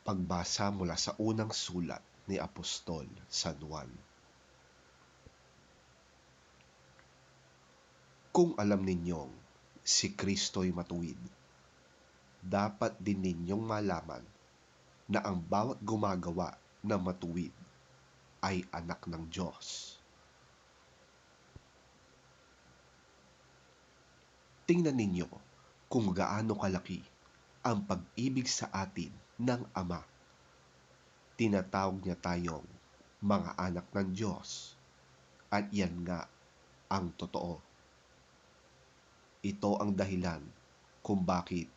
Pagbasa mula sa unang sulat ni Apostol San Juan. Kung alam ninyong si Kristo'y matuwid, dapat din ninyong malaman na ang bawat gumagawa na matuwid ay anak ng Diyos. Tingnan ninyo kung gaano kalaki ang pag-ibig sa atin ng Ama. Tinatawag niya tayong mga anak ng Diyos, at yan nga ang totoo. Ito ang dahilan kung bakit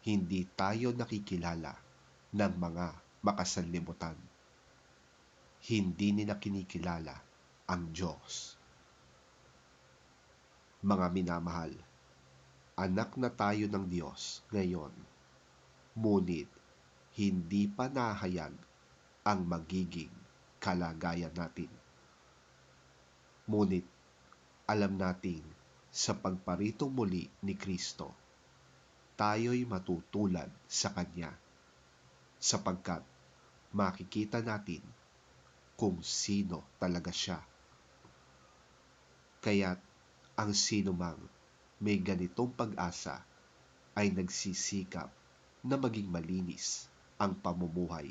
hindi tayo nakikilala ng mga makasanlibutan. Hindi nila kinikilala ang Diyos. Mga minamahal, anak na tayo ng Diyos ngayon, ngunit hindi pa nahayag ang magiging kalagayan natin. Ngunit alam nating sa pagparitong muli ni Kristo, tayo'y matutulad sa Kanya, sapagkat makikita natin kung sino talaga siya. Kaya't ang sino mang may ganitong pag-asa ay nagsisikap na maging malinis ang pamumuhay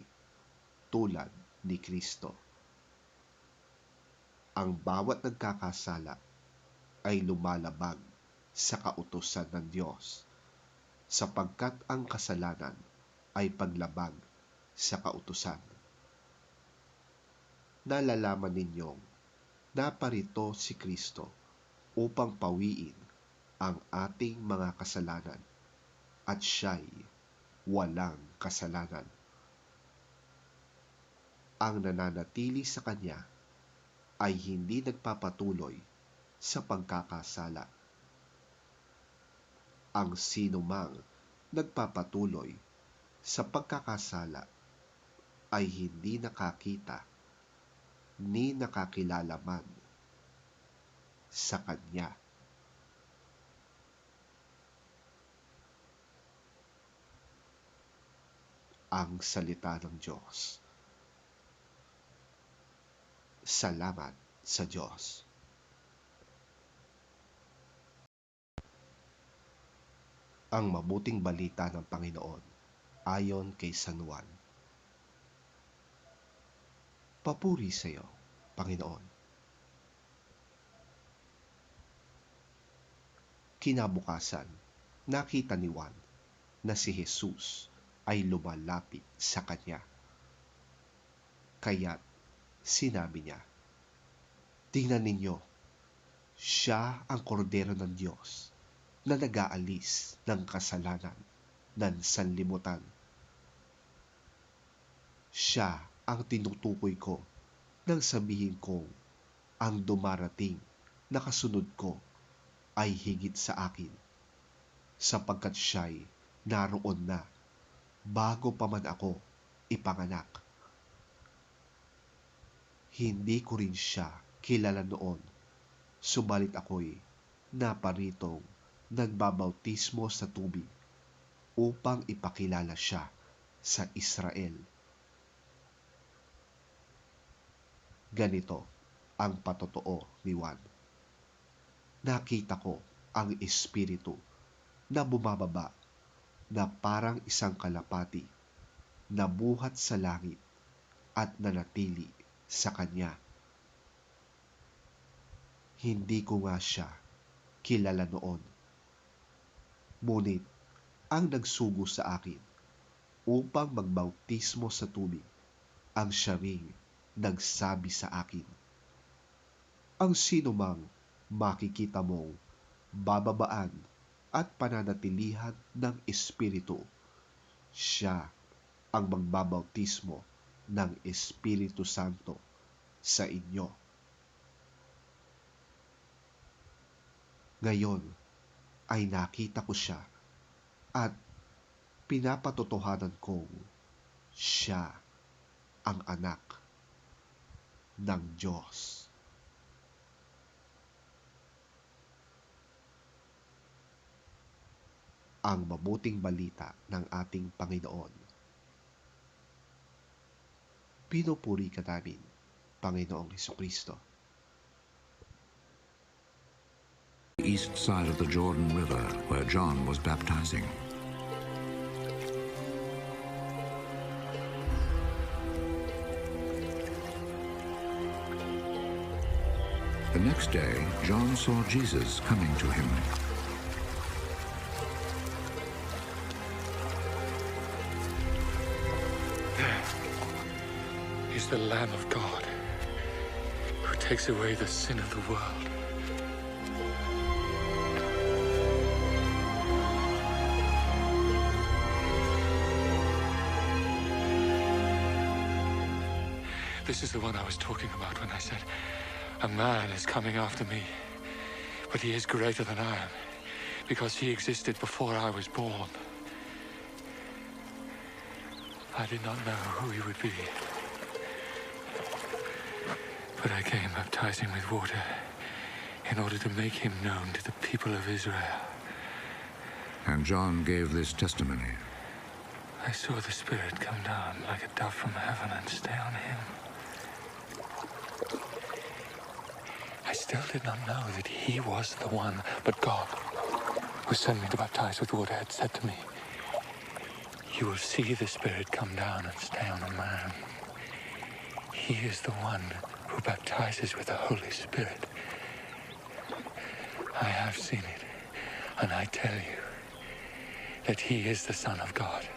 tulad ni Kristo. Ang bawat nagkakasala ay lumalabag sa kautusan ng Diyos, sapagkat ang kasalanan ay paglabag sa kautusan. Nalalaman ninyong naparito si Kristo upang pawiin ang ating mga kasalanan, at siya'y walang kasalanan. Ang nananatili sa Kanya ay hindi nagpapatuloy sa pagkakasala. Ang sino mang nagpapatuloy sa pagkakasala ay hindi nakakita ni nakakilala man sa Kanya. Ang salita ng Diyos. Salamat sa Diyos. Ang mabuting balita ng Panginoon ayon kay San Juan. Papuri sa iyo, Panginoon. Kinabukasan, nakita ni Juan na si Jesus ay lumalapit sa kanya. Kaya't sinabi niya, "Tingnan ninyo, siya ang kordero ng Diyos na nag-aalis ng kasalanan ng sanlibutan." Siya ang tinutukoy ko nang sabihin kong ang dumarating na kasunod ko ay higit sa akin, sapagkat siya'y naroon na bago pa man ako ipanganak. Hindi ko rin siya kilala noon, subalit ako'y naparitong nagbabautismo sa tubig upang ipakilala siya sa Israel. Ganito ang patotoo ni Juan. Nakita ko ang Espiritu na bumababa na parang isang kalapati na buhat sa langit at nanatili sa kanya. Hindi ko nga siya kilala noon, ngunit ang nagsugo sa akin upang magbautismo sa tubig ang siya ring nagsabi sa akin, "Ang sino mang makikita mong bababaan at pananatilihan ng Espiritu, siya ang magbabautismo ng Espiritu Santo sa inyo." Ngayon ay nakita ko siya at pinapatotohanan kong siya ang anak ng Diyos. Ang mabuting balita ng ating Panginoon. Pinupuri ka namin, Panginoong Hesukristo. The east side of the Jordan River, where John was baptizing. The next day, John saw Jesus coming to him. There is the Lamb of God, who takes away the sin of the world. This is the one I was talking about when I said, a man is coming after me, but he is greater than I am, because he existed before I was born. I did not know who he would be, but I came baptizing with water in order to make him known to the people of Israel. And John gave this testimony. I saw the Spirit come down like a dove from heaven and stay on him. I still did not know that he was the one, but God, who sent me to baptize with water, had said to me, you will see the Spirit come down and stay on a man. He is the one who baptizes with the Holy Spirit. I have seen it, and I tell you that he is the Son of God.